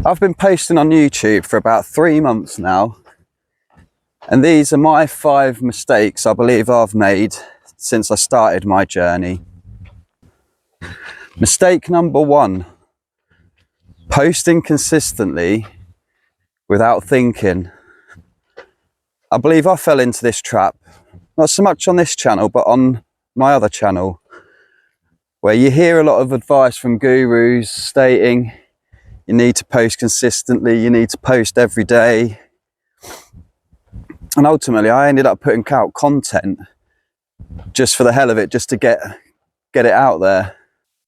I've been posting on YouTube for about 3 months now, and these are my 5 mistakes I believe I've made since I started my journey. Mistake number 1, posting consistently without thinking. I believe I fell into this trap, not so much on this channel, but on my other channel, where you hear a lot of advice from gurus stating you need to post consistently, you need to post every day. And ultimately I ended up putting out content just for the hell of it, just to get it out there.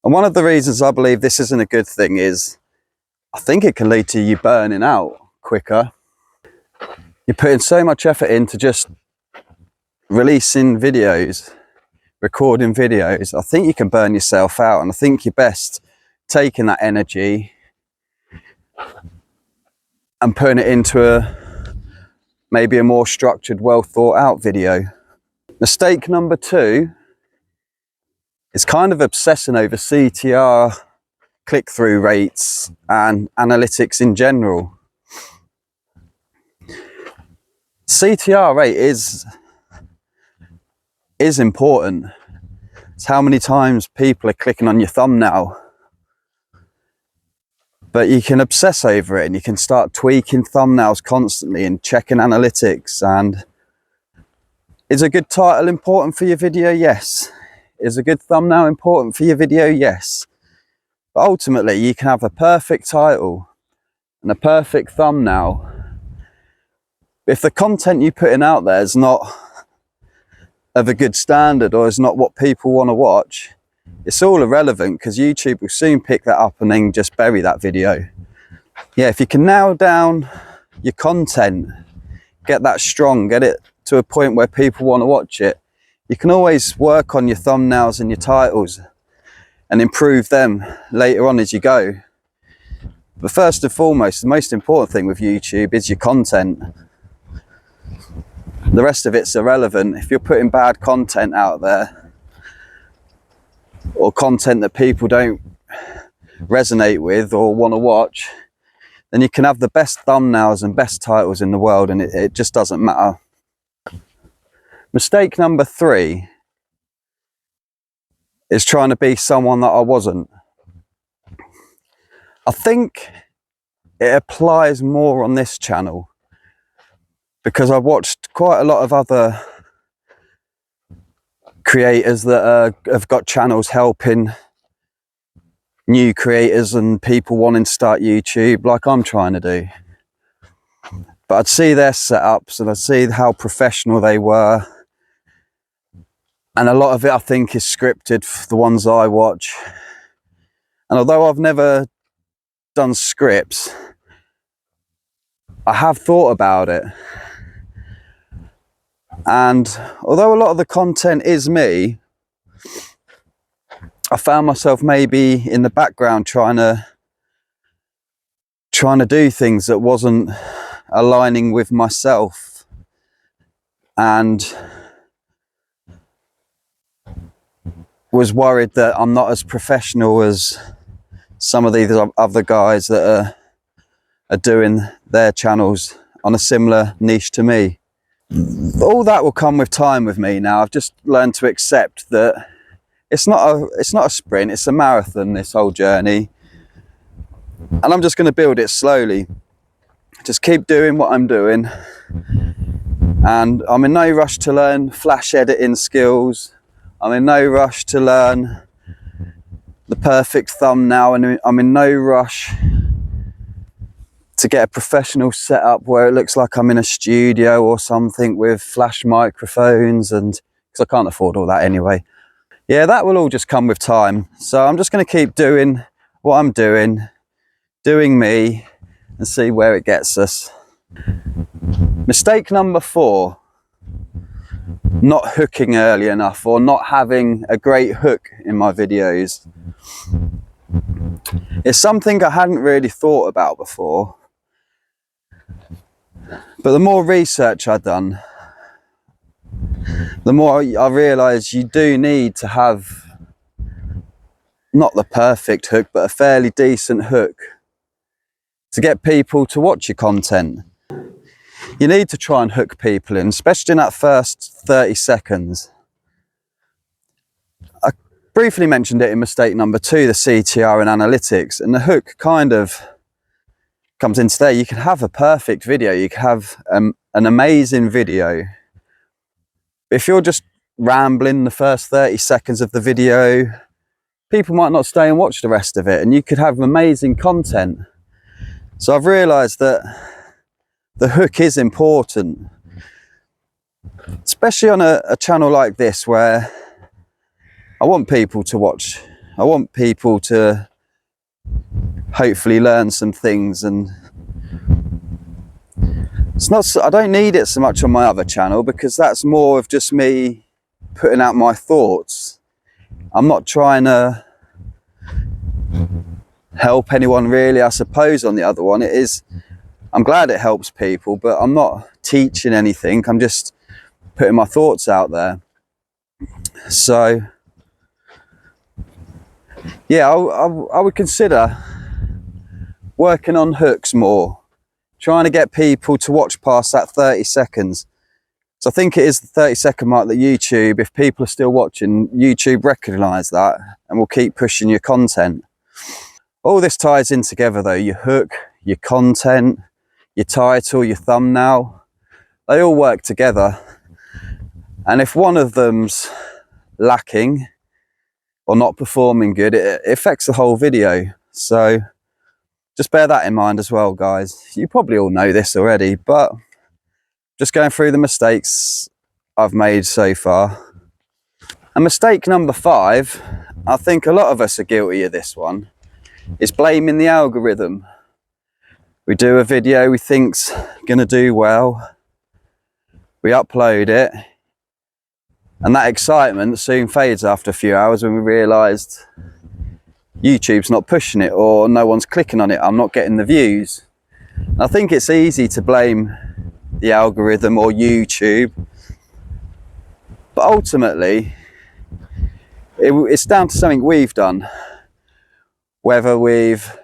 And one of the reasons I believe this isn't a good thing is I think it can lead to you burning out quicker. You're putting so much effort into just releasing videos, recording videos. I think you can burn yourself out, and I think you're best taking that energy and putting it into maybe a more structured, well thought out video. Mistake number 2 is kind of obsessing over CTR, click-through rates and analytics in general. CTR rate is important. It's how many times people are clicking on your thumbnail. But you can obsess over it and you can start tweaking thumbnails constantly and checking analytics. And is a good title important for your video? Yes. Is a good thumbnail important for your video? Yes. But ultimately you can have a perfect title and a perfect thumbnail. If the content you're putting out there is not of a good standard or is not what people want to watch, it's all irrelevant, because YouTube will soon pick that up and then just bury that video. Yeah, if you can nail down your content, get that strong, get it to a point where people want to watch it, you can always work on your thumbnails and your titles and improve them later on as you go. But first and foremost, the most important thing with YouTube is your content. The rest of it's irrelevant. If you're putting bad content out there, or content that people don't resonate with or want to watch, then you can have the best thumbnails and best titles in the world and it just doesn't matter. Mistake number 3 is trying to be someone that I wasn't. I think it applies more on this channel because I've watched quite a lot of other creators that have got channels helping new creators and people wanting to start YouTube like I'm trying to do. But I'd see their setups and I'd see how professional they were, and a lot of it I think is scripted for the ones I watch. And although I've never done scripts, I have thought about it. And although a lot of the content is me, I found myself maybe in the background trying to do things that wasn't aligning with myself, and was worried that I'm not as professional as some of these other guys that are doing their channels on a similar niche to me. All that will come with time with me now. I've just learned to accept that it's not a sprint, it's a marathon, this whole journey. And I'm just going to build it slowly. Just keep doing what I'm doing. And I'm in no rush to learn flash editing skills. I'm in no rush to learn the perfect thumbnail, and I'm in no rush to get a professional setup where it looks like I'm in a studio or something with flash microphones, and because I can't afford all that anyway. Yeah, that will all just come with time. So I'm just going to keep doing what I'm doing me, and see where it gets us. Mistake number 4, not hooking early enough, or not having a great hook in my videos. It's something I hadn't really thought about before. But the more research I've done, the more I realise you do need to have not the perfect hook, but a fairly decent hook to get people to watch your content. You need to try and hook people in, especially in that first 30 seconds. I briefly mentioned it in mistake number 2, the CTR and Analytics, and the hook kind of comes into there. You can have a perfect video, you can have an amazing video. If you're just rambling the first 30 seconds of the video, people might not stay and watch the rest of it, and you could have amazing content. So I've realized that the hook is important, especially on a channel like this, where I want people to watch. I want people to hopefully learn some things, and it's not, I don't need it so much on my other channel, because that's more of just me putting out my thoughts. I'm not trying to help anyone really, I suppose. On the other one, it is, I'm glad it helps people, but I'm not teaching anything. I'm just putting my thoughts out there. So yeah, I would consider working on hooks more, trying to get people to watch past that 30 seconds. So I think it is the 30-second mark that YouTube, if people are still watching, YouTube recognise that and will keep pushing your content. All this ties in together though, your hook, your content, your title, your thumbnail, they all work together. And if one of them's lacking or not performing good, it affects the whole video. So just bear that in mind as well, guys. You probably all know this already, but just going through the mistakes I've made so far. And mistake number 5, I think a lot of us are guilty of this one, is blaming the algorithm. We do a video we think's gonna do well, we upload it, and that excitement soon fades after a few hours when we realised YouTube's not pushing it, or no one's clicking on it, I'm not getting the views. And I think it's easy to blame the algorithm or YouTube, but ultimately it's down to something we've done. Whether we've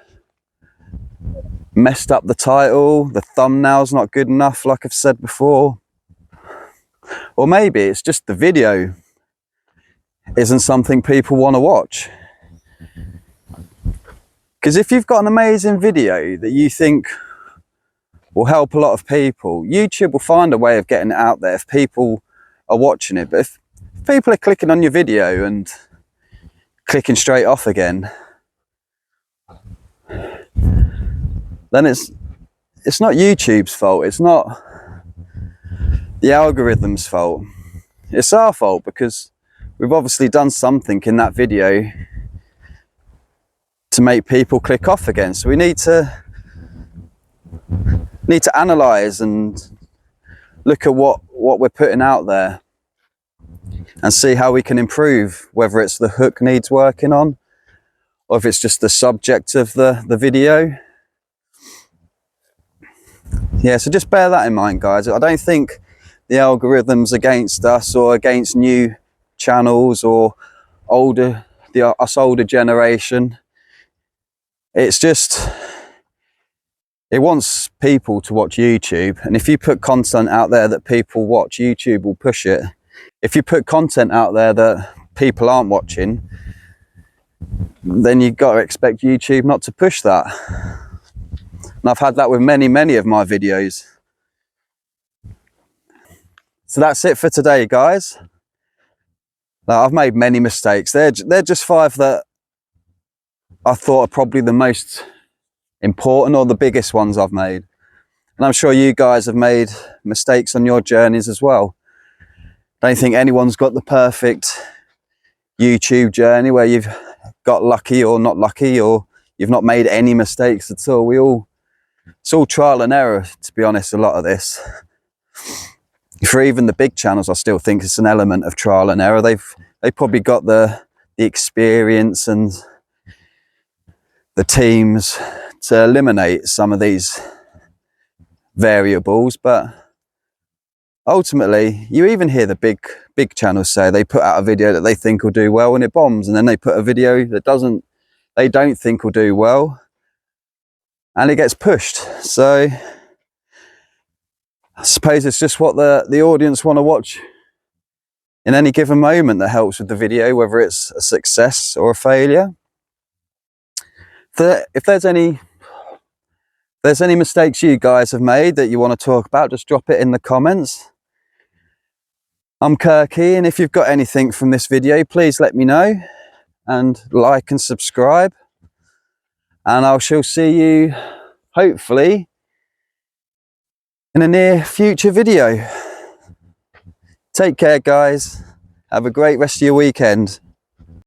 messed up the title, the thumbnail's not good enough like I've said before, or maybe it's just the video isn't something people want to watch. Because if you've got an amazing video that you think will help a lot of people, YouTube will find a way of getting it out there if people are watching it. But if people are clicking on your video and clicking straight off again, then it's not YouTube's fault, it's not the algorithm's fault, it's our fault, because we've obviously done something in that video to make people click off again. So we need to analyze and look at what we're putting out there and see how we can improve, whether it's the hook needs working on or if it's just the subject of the video. Yeah, so just bear that in mind, guys. I don't think the algorithm's against us or against new channels or us older generation. It's just, it wants people to watch YouTube, and if you put content out there that people watch, YouTube will push it. If you put content out there that people aren't watching, then you've got to expect YouTube not to push that. And I've had that with many of my videos. So that's it for today, guys. Now, I've made many mistakes. They're just 5 that I thought are probably the most important or the biggest ones I've made. And I'm sure you guys have made mistakes on your journeys as well. I don't think anyone's got the perfect YouTube journey where you've got lucky or not lucky, or you've not made any mistakes at all. It's all trial and error, to be honest, a lot of this. For even the big channels, I still think it's an element of trial and error. They've probably got the experience and the teams to eliminate some of these variables, but ultimately, you even hear the big channels say they put out a video that they think will do well and it bombs, and then they put a video that they don't think will do well and it gets pushed. So I suppose it's just what the audience want to watch in any given moment that helps with the video, whether it's a success or a failure. If there's any mistakes you guys have made that you want to talk about, just drop it in the comments. I'm Kirky, and if you've got anything from this video, please let me know, and like and subscribe, and I shall see you hopefully in a near future video. Take care, guys. Have a great rest of your weekend.